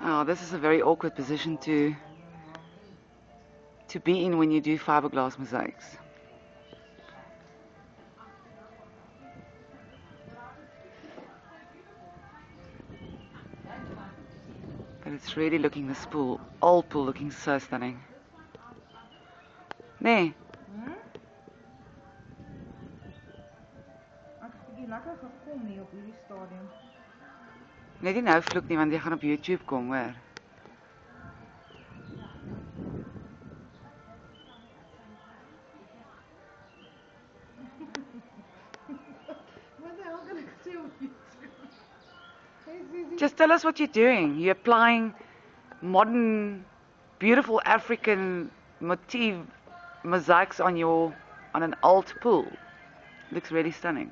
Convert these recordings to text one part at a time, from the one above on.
Oh, this is a very awkward position to be in when you do fiberglass mosaics. But it's really looking, this pool, old pool, looking so stunning. Nee. Net nie nou vloek nie, want jy gaan op YouTube kom, hoor. Just tell us what you're doing. You're applying modern, beautiful African motif mosaics on an old pool. Looks really stunning.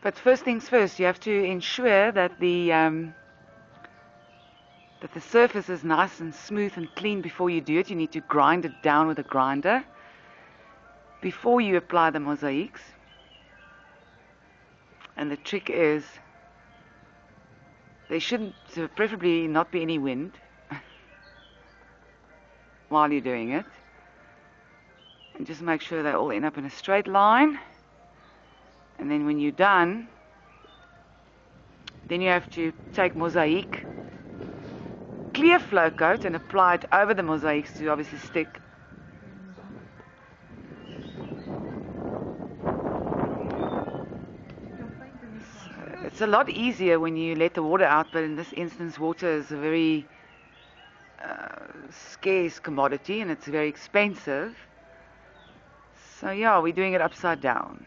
But first things first, you have to ensure that the surface is nice and smooth and clean before you do it. You need to grind it down with a grinder before you apply the mosaics. And the trick is, there shouldn't, preferably not be any wind while you're doing it. And just make sure they all end up in a straight line. And then when you're done, then you have to take mosaic, clear flow coat, and apply it over the mosaics to obviously stick. It's a lot easier when you let the water out, but in this instance water is a very scarce commodity and it's very expensive. So yeah, we're doing it upside down.